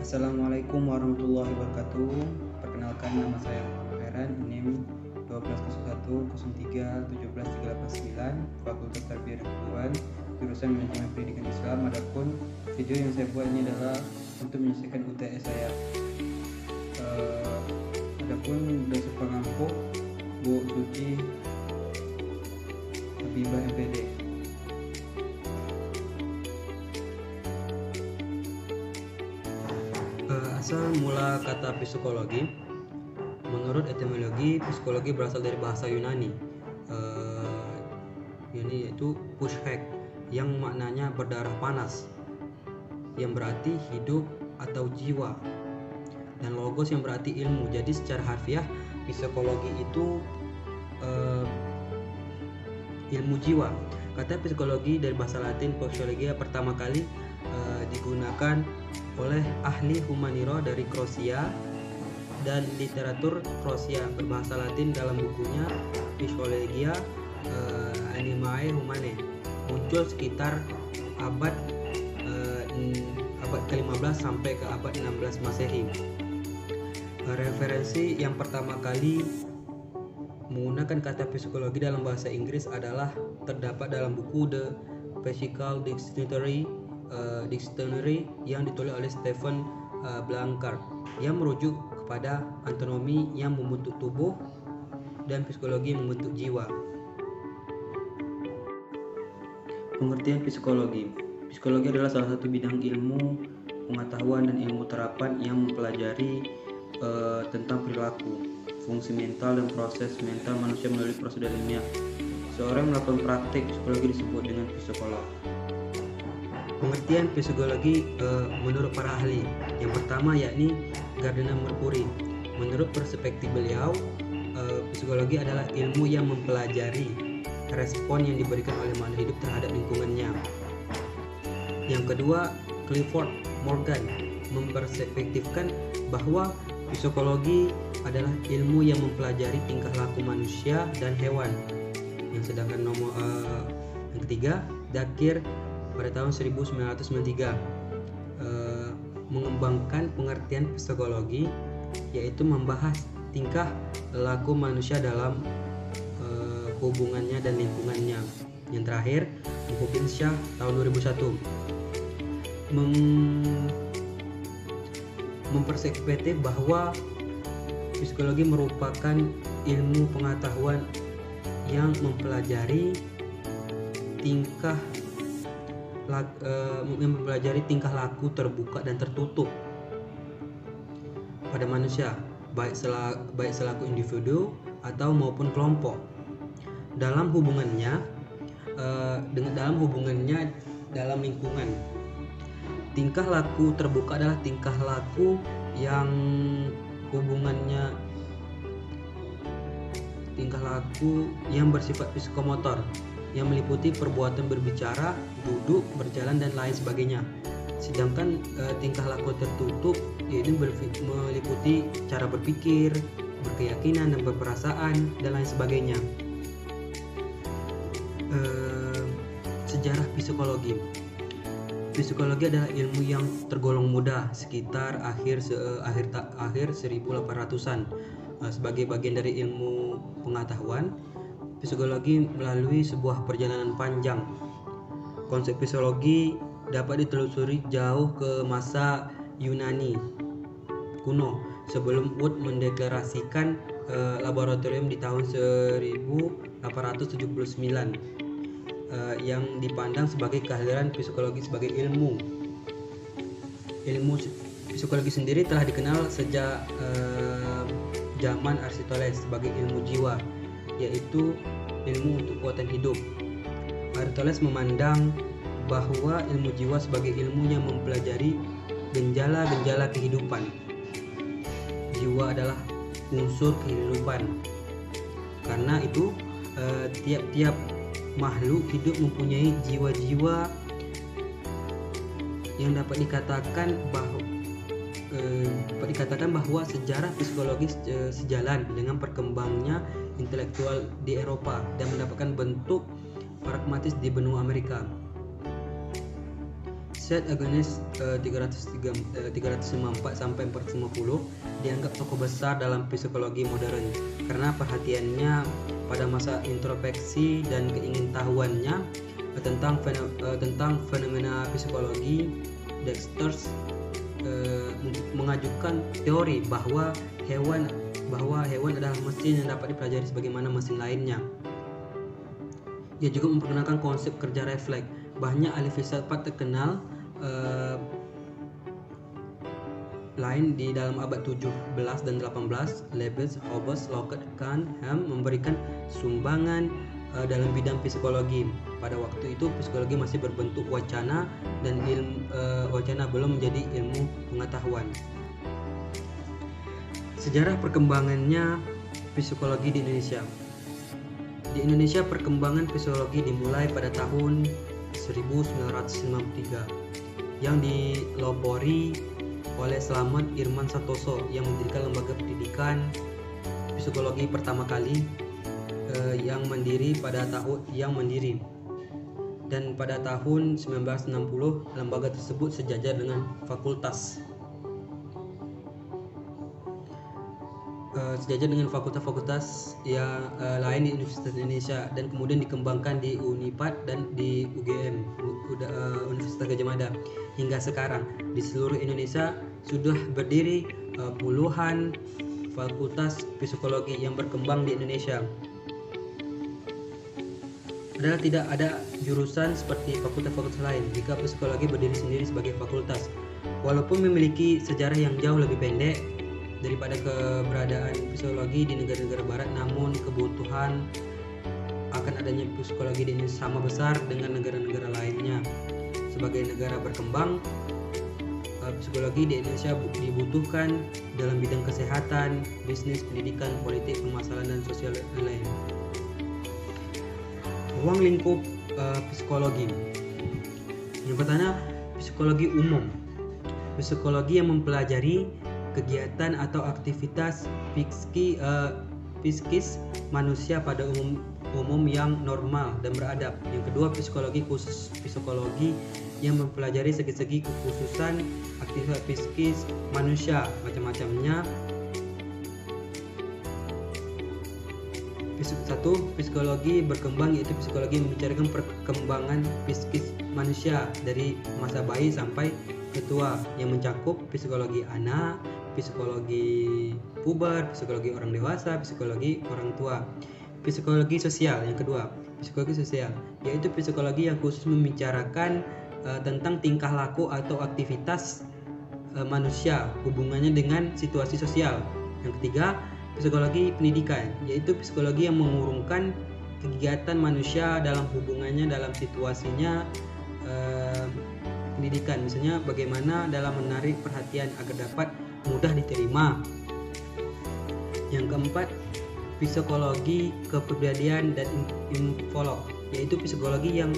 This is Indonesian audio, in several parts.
Assalamualaikum warahmatullahi wabarakatuh. Perkenalkan, nama saya Muhammad Heran, NIM 1201031739, Fakultas Tarbiyah dan Kebudayaan, jurusan Manajemen Pendidikan Islam. Adapun video yang saya buat ini adalah untuk menyelesaikan UTS saya. Adapun dasar pengampu Bu Suci Habibah MPD. Asal mula kata psikologi. Menurut etimologi, psikologi berasal dari bahasa Yunani, yaitu pushek, yang maknanya berdarah panas, yang berarti hidup atau jiwa, dan logos yang berarti ilmu. Jadi secara harfiah psikologi itu ilmu jiwa. Kata psikologi dari bahasa Latin physiologia pertama kali digunakan oleh ahli humaniro dari Kroasia dan literatur Kroasia berbahasa Latin dalam bukunya Physiologia Animae Humanae, muncul sekitar abad ke-15 sampai ke abad 16 Masehi. Referensi yang pertama kali menggunakan kata psikologi dalam bahasa Inggris adalah terdapat dalam buku The Physical Dictionary yang ditulis oleh Stephen Blanchard, yang merujuk kepada anatomi yang membentuk tubuh dan psikologi yang membentuk jiwa. Pengertian psikologi. Psikologi adalah salah satu bidang ilmu pengetahuan dan ilmu terapan yang mempelajari tentang perilaku, fungsi mental dan proses mental manusia melalui prosedur ilmiah. Seorang melakukan praktik psikologi disebut dengan psikolog. Pengertian psikologi menurut para ahli. Yang pertama yakni Gardner Mercury. Menurut perspektif beliau, psikologi adalah ilmu yang mempelajari respon yang diberikan oleh makhluk hidup terhadap lingkungannya. Yang kedua, Clifford Morgan memperspektifkan bahwa psikologi adalah ilmu yang mempelajari tingkah laku manusia dan hewan. Yang sedangkan yang ketiga, Dakir pada tahun 1993 mengembangkan pengertian psikologi, yaitu membahas tingkah laku manusia dalam hubungannya dan lingkungannya. Yang terakhir, Mubin Syah tahun 2001 memperspektif bahwa psikologi merupakan ilmu pengetahuan yang mempelajari tingkah laku terbuka dan tertutup pada manusia, baik selaku individu atau maupun kelompok dalam hubungannya dalam lingkungan. Tingkah laku terbuka adalah tingkah laku yang bersifat psikomotor, yang meliputi perbuatan berbicara, duduk, berjalan, dan lain sebagainya. Sedangkan tingkah laku tertutup yaitu meliputi cara berpikir, berkeyakinan, dan berperasaan, dan lain sebagainya. Sejarah psikologi. Psikologi adalah ilmu yang tergolong muda sekitar akhir 1800-an. Sebagai bagian dari ilmu pengetahuan, psikologi melalui sebuah perjalanan panjang. Konsep psikologi dapat ditelusuri jauh ke masa Yunani kuno sebelum Wood mendeklarasikan laboratorium di tahun 1879 yang dipandang sebagai kehadiran psikologi sebagai ilmu. Ilmu psikologi sendiri telah dikenal sejak zaman Aristoteles sebagai ilmu jiwa, yaitu ilmu untuk kekuatan hidup. Aristoteles memandang bahwa ilmu jiwa sebagai ilmu yang mempelajari genjala-genjala kehidupan. Jiwa adalah unsur kehidupan. Karena itu tiap-tiap makhluk hidup mempunyai jiwa-jiwa yang dapat dikatakan bahwa sejarah psikologis sejalan dengan perkembangannya intelektual di Eropa dan mendapatkan bentuk pragmatis di benua Amerika. Richard Agnes 354 sampai 450 dianggap tokoh besar dalam psikologi modern karena perhatiannya pada masa introspeksi dan keingintahuannya tentang fenomena psikologi. Dexter mengajukan teori bahwa hewan adalah mesin yang dapat dipelajari sebagaimana mesin lainnya. Ia juga memperkenalkan konsep kerja refleks. Banyak ahli filsafat terkenal lain di dalam abad 17 dan 18, Leibniz, Hobbes, Locke, Kant, Hume memberikan sumbangan dalam bidang psikologi. Pada waktu itu psikologi masih berbentuk wacana dan wacana belum menjadi ilmu pengetahuan. Sejarah perkembangannya psikologi di Indonesia. Di Indonesia perkembangan psikologi dimulai pada tahun 1953 yang dilopori oleh Slamet Irman Santoso yang mendirikan lembaga pendidikan psikologi pertama kali yang mandiri dan pada tahun 1960 lembaga tersebut sejajar dengan fakultas fakultas yang lain di Universitas Indonesia dan kemudian dikembangkan di Unipad dan di UGM, Universitas Gadjah Mada. Hingga sekarang di seluruh Indonesia sudah berdiri puluhan fakultas psikologi yang berkembang di Indonesia. Padahal tidak ada jurusan seperti fakultas-fakultas lain jika psikologi berdiri sendiri sebagai fakultas. Walaupun memiliki sejarah yang jauh lebih pendek daripada keberadaan psikologi di negara-negara barat, namun kebutuhan akan adanya psikologi di Indonesia sama besar dengan negara-negara lainnya. Sebagai negara berkembang, psikologi di Indonesia dibutuhkan dalam bidang kesehatan, bisnis, pendidikan, politik, permasalahan dan sosial lain. Ruang lingkup psikologi. Yang pertama, psikologi umum. Psikologi yang mempelajari kegiatan atau aktivitas psikis manusia pada umum yang normal dan beradab. Yang kedua, psikologi khusus. Psikologi yang mempelajari segi-segi kekhususan aktivitas psikis manusia, macam-macamnya. Satu, psikologi berkembang, yaitu psikologi membicarakan perkembangan psikis manusia dari masa bayi sampai ketua yang mencakup psikologi anak, psikologi puber, psikologi orang dewasa, psikologi orang tua. Psikologi sosial yang kedua, psikologi sosial, yaitu psikologi yang khusus membicarakan tentang tingkah laku atau aktivitas manusia, hubungannya dengan situasi sosial. Yang ketiga, psikologi pendidikan, yaitu psikologi yang mengurungkan kegiatan manusia dalam hubungannya dalam situasinya pendidikan, misalnya bagaimana dalam menarik perhatian agar dapat mudah diterima. Yang keempat, psikologi kepribadian dan infolog, yaitu psikologi yang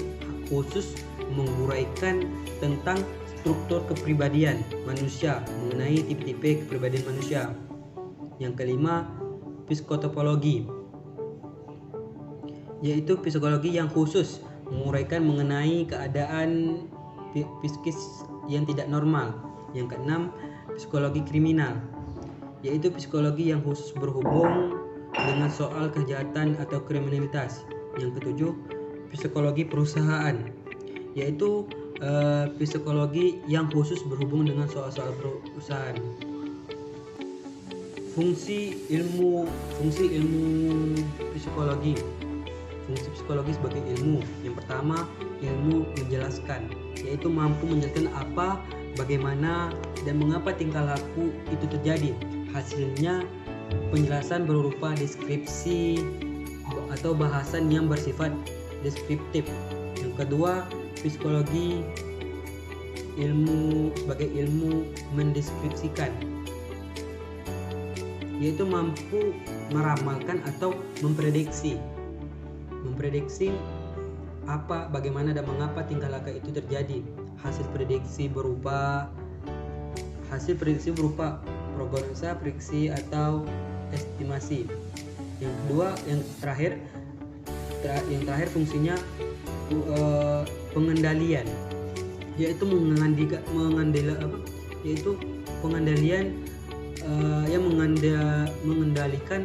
khusus menguraikan tentang struktur kepribadian manusia, mengenai tipe-tipe kepribadian manusia. Yang kelima, psikotopologi, yaitu psikologi yang khusus menguraikan mengenai keadaan psikis yang tidak normal. Yang keenam, psikologi kriminal, yaitu psikologi yang khusus berhubung dengan soal kejahatan atau kriminalitas. Yang ketujuh, psikologi perusahaan, yaitu psikologi yang khusus berhubung dengan soal-soal perusahaan. Fungsi ilmu psikologi. Fungsi psikologi sebagai ilmu. Yang pertama, ilmu menjelaskan, yaitu mampu menjelaskan apa, bagaimana, dan mengapa tingkah laku itu terjadi. Hasilnya penjelasan berupa deskripsi atau bahasan yang bersifat deskriptif. Yang kedua, psikologi sebagai ilmu mendeskripsikan, yaitu mampu meramalkan atau memprediksi apa, bagaimana, dan mengapa tingkah laku itu terjadi. Hasil prediksi berupa prognosa, prediksi atau estimasi. Yang kedua, yang terakhir fungsinya pengendalian, yaitu pengendalian yang mengendalikan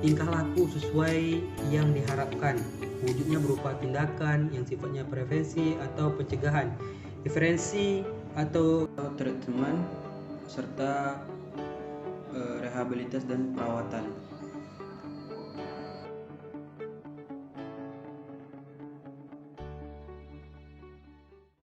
tingkah laku sesuai yang diharapkan. Wujudnya berupa tindakan yang sifatnya prevensi atau pencegahan, diferensi atau treatment, serta rehabilitas dan perawatan.